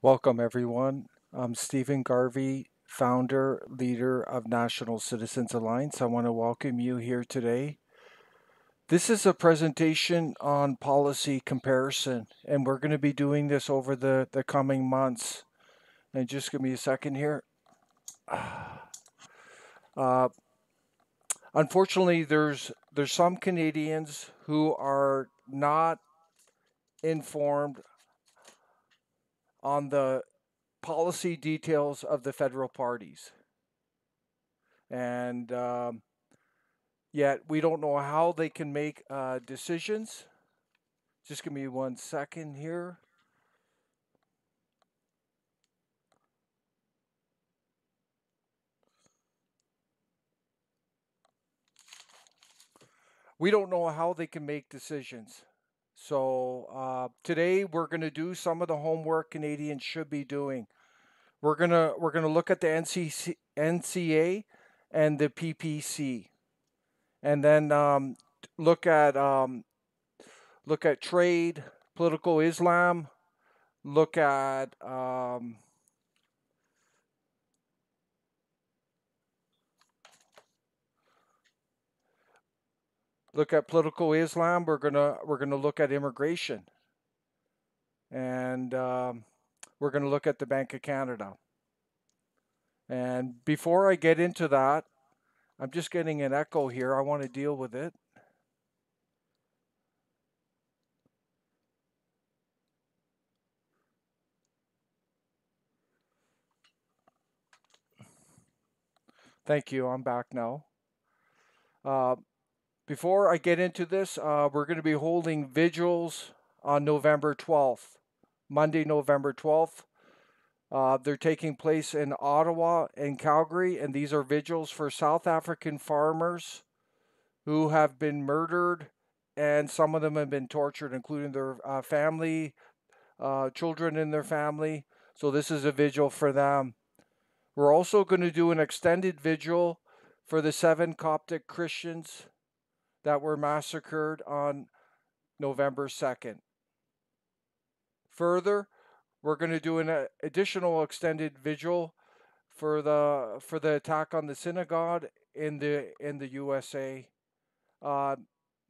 Welcome, everyone. I'm Stephen Garvey, founder, leader of National Citizens Alliance. I want to welcome you here today. This is a presentation on policy comparison, and we're going to be doing this over the coming months. And just give me a second here. Uh, Unfortunately, there's some Canadians who are not informed on the policy details of the federal parties. And yet we don't know how they can make decisions. Just give me 1 second here. We don't know how they can make decisions. So today we're going to do some of the homework Canadians should be doing. We're gonna look at the NCA and the PPC, and then look at look at trade, political Islam, look at political Islam. We're gonna look at immigration, and we're gonna look at the Bank of Canada. And before I get into that, I'm just getting an echo here. I want to deal with it. Thank you. I'm back now. Uh, Before I get into this, we're going to be holding vigils on November 12th, Monday, November 12th. They're taking place in Ottawa and Calgary, and these are vigils for South African farmers who have been murdered, and some of them have been tortured, including their family, children in their family. So this is a vigil for them. We're also going to do an extended vigil for the 7 Coptic Christians that were massacred on November 2nd. Further, we're going to do an additional extended vigil for the attack on the synagogue in the USA. Uh,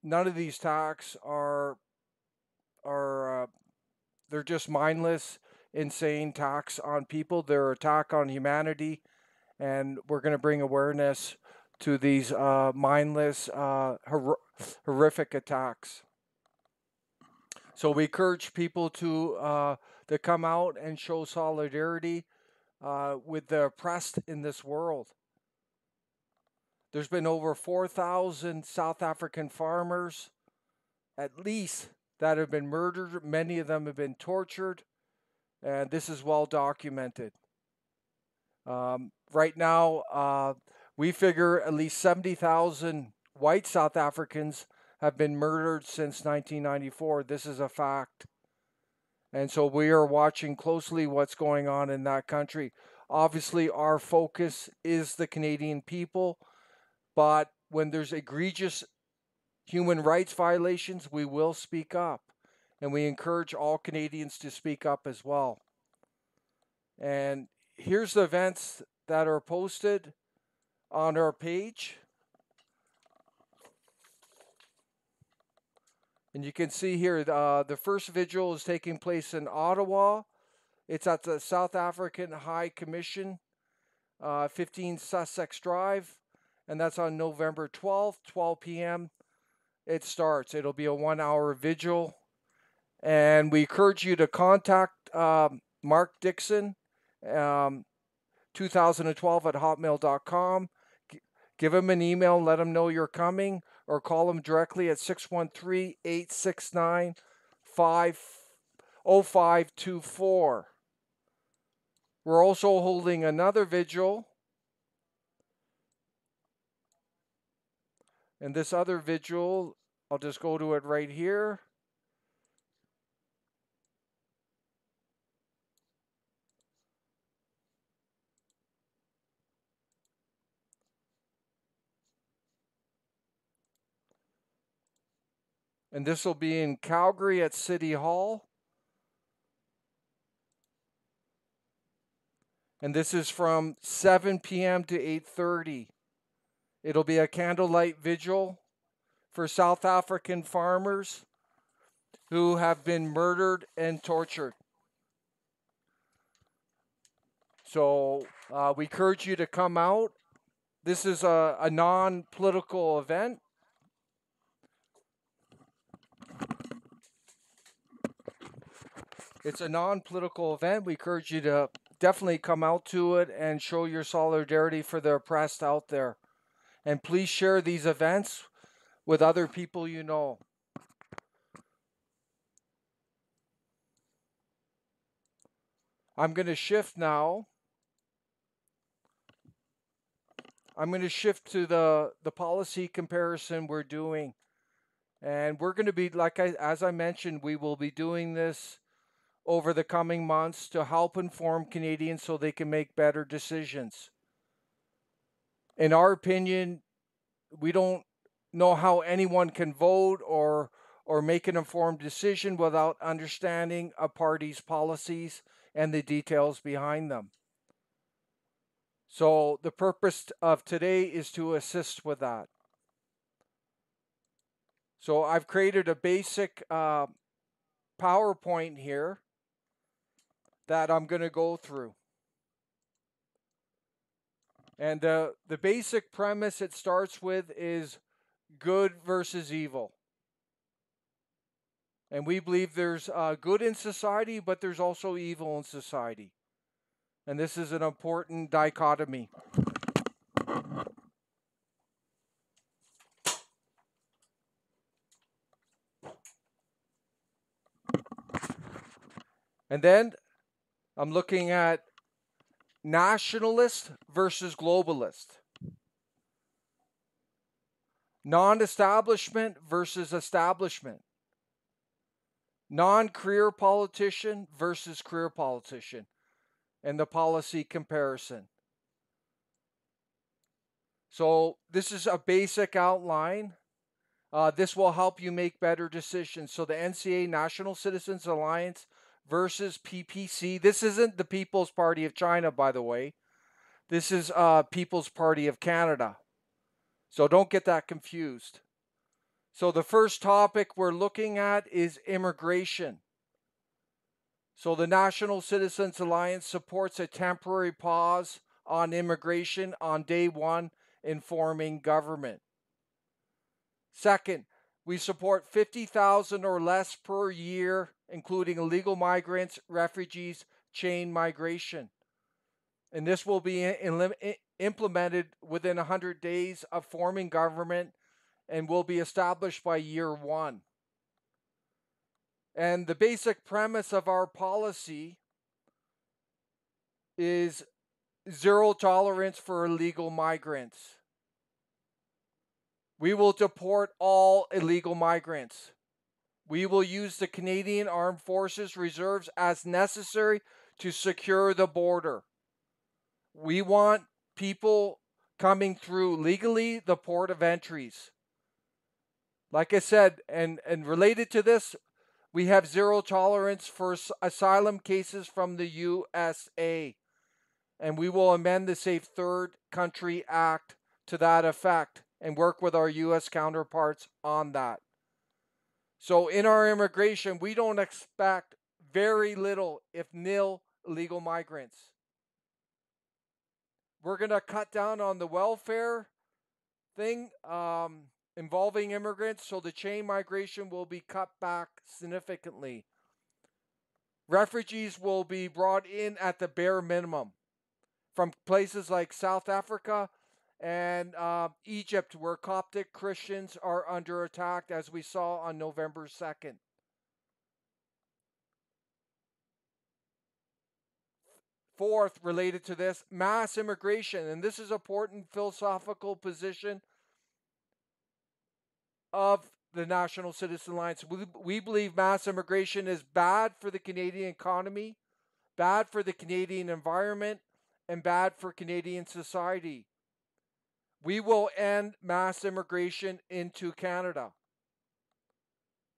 None of these attacks are they're just mindless, insane attacks on people. They're attack on humanity, and we're going to bring awareness to these mindless, horrific attacks. So we encourage people to come out and show solidarity with the oppressed in this world. There's been over 4,000 South African farmers, at least, that have been murdered. Many of them have been tortured, and this is well documented. Right now, we figure at least 70,000 white South Africans have been murdered since 1994. This is a fact. And so we are watching closely what's going on in that country. Obviously, our focus is the Canadian people, but when there's egregious human rights violations, we will speak up. And we encourage all Canadians to speak up as well. And here's the events that are posted on our page. And you can see here the first vigil is taking place in Ottawa. It's at the South African High Commission, 15 Sussex Drive, and that's on November 12th, 12 p.m. It starts. It'll be a 1 hour vigil. And we encourage you to contact Mark Dixon, 2012 at hotmail.com. Give him an email, let him know you're coming, or call him directly at 613 869 0524. We're also holding another vigil. And this other vigil, I'll just go to it right here. And this will be in Calgary at City Hall. And this is from 7 p.m. to 8:30. It'll be a candlelight vigil for South African farmers who have been murdered and tortured. So we encourage you to come out. This is a non-political event. It's a non-political event. We encourage you to definitely come out to it and show your solidarity for the oppressed out there. And please share these events with other people you know. I'm going to shift now. I'm going to shift to the policy comparison we're doing. And we're going to be, as I mentioned, we will be doing this over the coming months to help inform Canadians so they can make better decisions. In our opinion, we don't know how anyone can vote or make an informed decision without understanding a party's policies and the details behind them. So the purpose of today is to assist with that. So I've created a basic PowerPoint here that I'm going to go through. And the basic premise it starts with is good versus evil. And we believe there's good in society, but there's also evil in society. And this is an important dichotomy. And then I'm looking at nationalist versus globalist. Non-establishment versus establishment. Non-career politician versus career politician. And the policy comparison. So this is a basic outline. This will help you make better decisions. So the NCA, National Citizens Alliance versus PPC. This isn't the People's Party of China, by the way. This is People's Party of Canada. So don't get that confused. So the first topic we're looking at is immigration. So the National Citizens Alliance supports a temporary pause on immigration on day one in forming government. Second, we support 50,000 or less per year, including illegal migrants, refugees, chain migration. And this will be implemented within 100 days of forming government and will be established by year one. And the basic premise of our policy is zero tolerance for illegal migrants. We will deport all illegal migrants. We will use the Canadian Armed Forces reserves as necessary to secure the border. We want people coming through legally the port of entries. Like I said, and related to this, we have zero tolerance for asylum cases from the USA. And we will amend the Safe Third Country Act to that effect and work with our U.S. counterparts on that. So in our immigration, we don't expect very little, if nil, illegal migrants. We're going to cut down on the welfare thing involving immigrants, so the chain migration will be cut back significantly. Refugees will be brought in at the bare minimum from places like South Africa and Egypt, where Coptic Christians are under attack, as we saw on November 2nd. Fourth, related to this, mass immigration. And this is an important philosophical position of the National Citizen Alliance. We believe mass immigration is bad for the Canadian economy, bad for the Canadian environment, and bad for Canadian society. We will end mass immigration into Canada.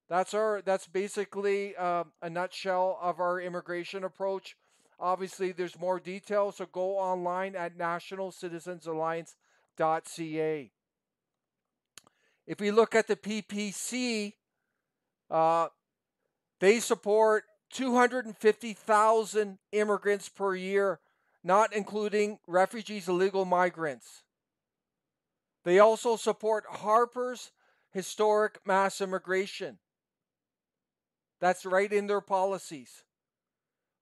That's basically a nutshell of our immigration approach. Obviously, there's more details, so go online at nationalcitizensalliance.ca. If we look at the PPC, they support 250,000 immigrants per year, not including refugees, illegal migrants. They also support Harper's historic mass immigration. That's right in their policies.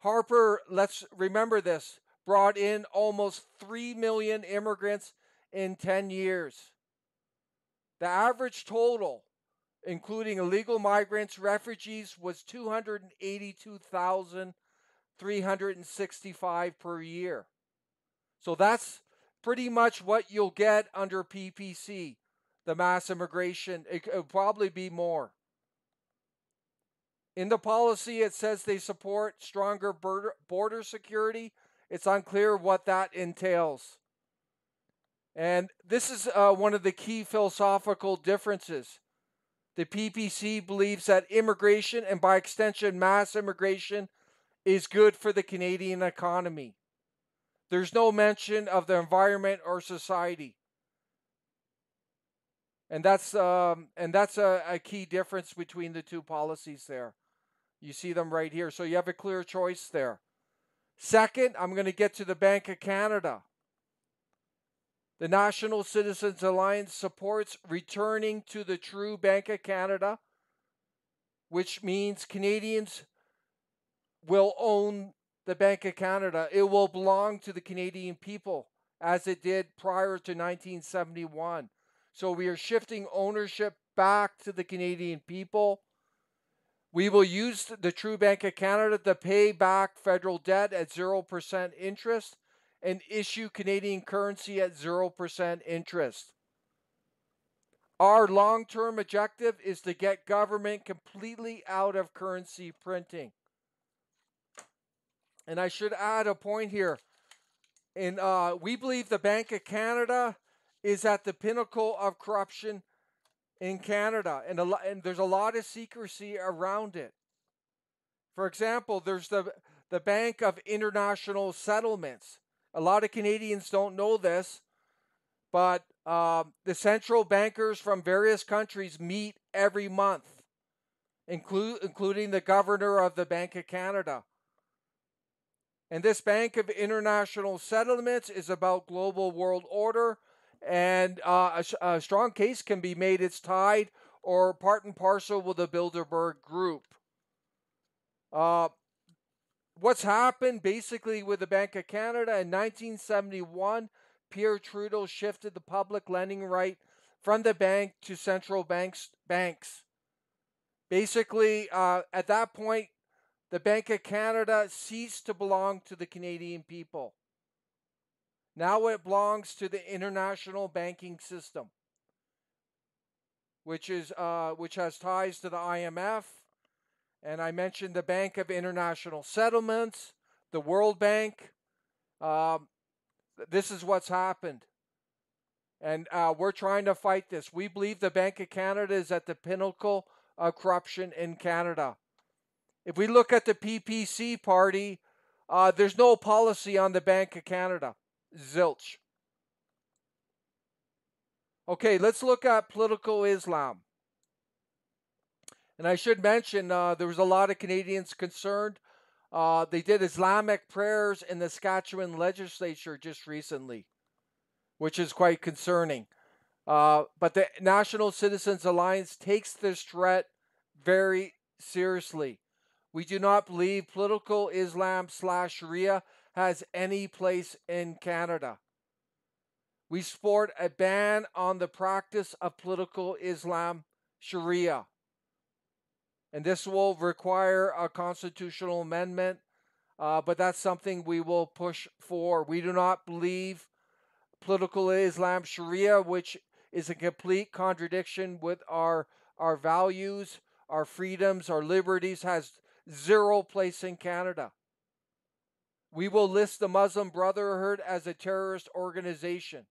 Harper, let's remember this, brought in almost 3 million immigrants in 10 years. The average total, including illegal migrants, refugees, was 282,365 per year. So that's pretty much what you'll get under PPC, the mass immigration. It'll probably be more. In the policy, it says they support stronger border security. It's unclear what that entails. And this is one of the key philosophical differences. The PPC believes that immigration, and by extension mass immigration, is good for the Canadian economy. There's no mention of the environment or society. And that's a key difference between the two policies there. You see them right here. So you have a clear choice there. Second, I'm going to get to the Bank of Canada. The National Citizens Alliance supports returning to the true Bank of Canada, which means Canadians will own the Bank of Canada. It will belong to the Canadian people, as it did prior to 1971. So we are shifting ownership back to the Canadian people. We will use the True Bank of Canada to pay back federal debt at 0% interest and issue Canadian currency at 0% interest. Our long-term objective is to get government completely out of currency printing. And I should add a point here. We believe the Bank of Canada is at the pinnacle of corruption in Canada, and there's a lot of secrecy around it. For example, there's the Bank of International Settlements. A lot of Canadians don't know this, but the central bankers from various countries meet every month, including the governor of the Bank of Canada. And this Bank of International Settlements is about global world order, and a strong case can be made it's tied or part and parcel with the Bilderberg Group. What's happened basically with the Bank of Canada in 1971, Pierre Trudeau shifted the public lending right from the bank to central banks. Basically, at that point, the Bank of Canada ceased to belong to the Canadian people. Now it belongs to the international banking system, which has ties to the IMF. And I mentioned the Bank of International Settlements, the World Bank. This is what's happened. And we're trying to fight this. We believe the Bank of Canada is at the pinnacle of corruption in Canada. If we look at the PPC party, there's no policy on the Bank of Canada. Zilch. Okay, let's look at political Islam. And I should mention there was a lot of Canadians concerned. They did Islamic prayers in the Saskatchewan legislature just recently, which is quite concerning. But the National Citizens Alliance takes this threat very seriously. We do not believe political Islam/Sharia has any place in Canada. We support a ban on the practice of political Islam, Sharia. And this will require a constitutional amendment, but that's something we will push for. We do not believe political Islam, Sharia, which is a complete contradiction with our values, our freedoms, our liberties, has zero place in Canada. We will list the Muslim Brotherhood as a terrorist organization,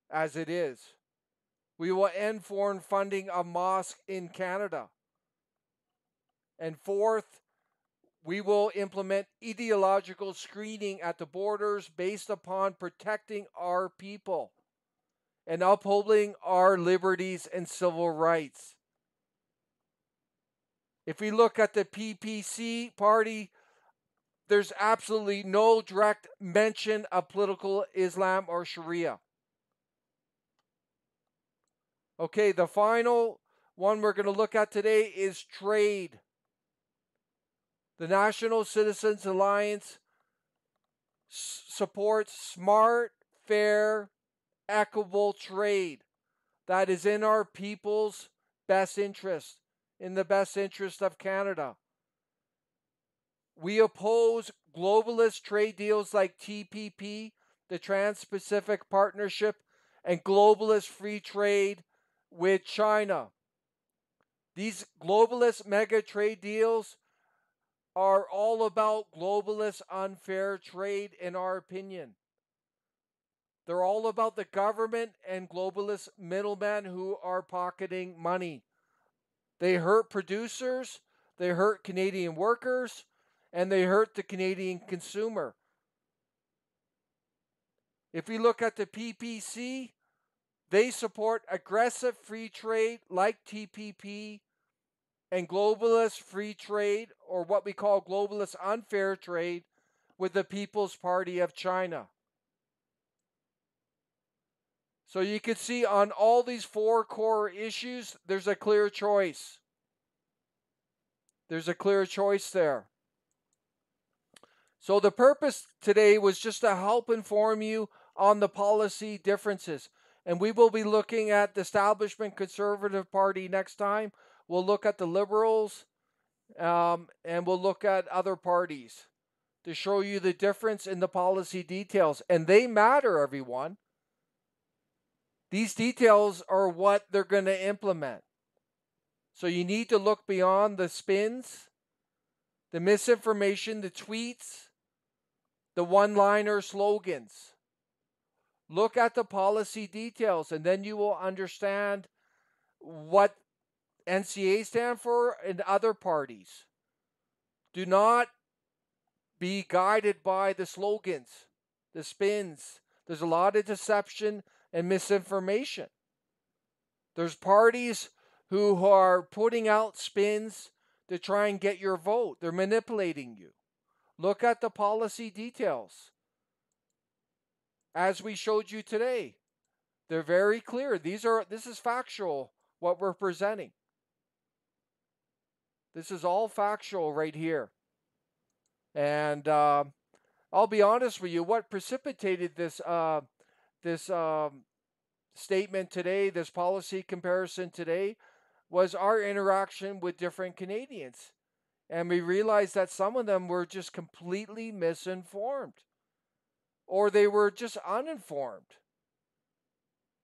as it is. We will end foreign funding of mosques in Canada. And fourth, We will implement ideological screening at the borders based upon protecting our people and upholding our liberties and civil rights. If we look at the PPC party, there's absolutely no direct mention of political Islam or Sharia. Okay, the final one we're going to look at today is trade. The National Citizens Alliance supports smart, fair, equitable trade that is in our people's best interest, in the best interest of Canada. We oppose globalist trade deals like TPP, the Trans-Pacific Partnership, and globalist free trade with China. These globalist mega trade deals are all about globalist unfair trade, in our opinion. They're all about the government and globalist middlemen who are pocketing money. They hurt producers, they hurt Canadian workers, and they hurt the Canadian consumer. If we look at the PPC, they support aggressive free trade like TPP and globalist free trade, or what we call globalist unfair trade, with the People's Party of China. So you can see on all these four core issues, there's a clear choice. There's a clear choice there. So the purpose today was just to help inform you on the policy differences. And we will be looking at the establishment Conservative Party next time. We'll look at the Liberals, and we'll look at other parties to show you the difference in the policy details. And they matter, everyone. These details are what they're going to implement. So you need to look beyond the spins, the misinformation, the tweets, the one-liner slogans. Look at the policy details, and then you will understand what NCA stand for and other parties. Do not be guided by the slogans, the spins. There's a lot of deception and misinformation. There's parties who are putting out spins to try and get your vote. They're manipulating you. Look at the policy details. As we showed you today, they're very clear. This is factual, what we're presenting. This is all factual right here. And I'll be honest with you, what precipitated this statement today, this policy comparison today, was our interaction with different Canadians. And we realized that some of them were just completely misinformed, or they were just uninformed.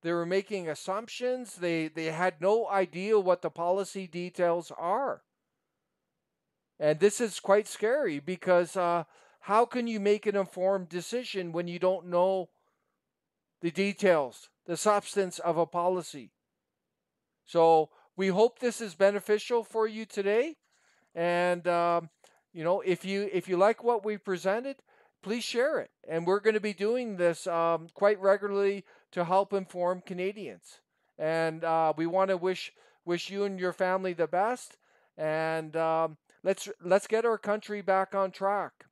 They were making assumptions. They had no idea what the policy details are. And this is quite scary because how can you make an informed decision when you don't know the details, the substance of a policy? So we hope this is beneficial for you today. And if you like what we presented, please share it. And we're going to be doing this quite regularly to help inform Canadians. And we want to wish you and your family the best. And let's get our country back on track.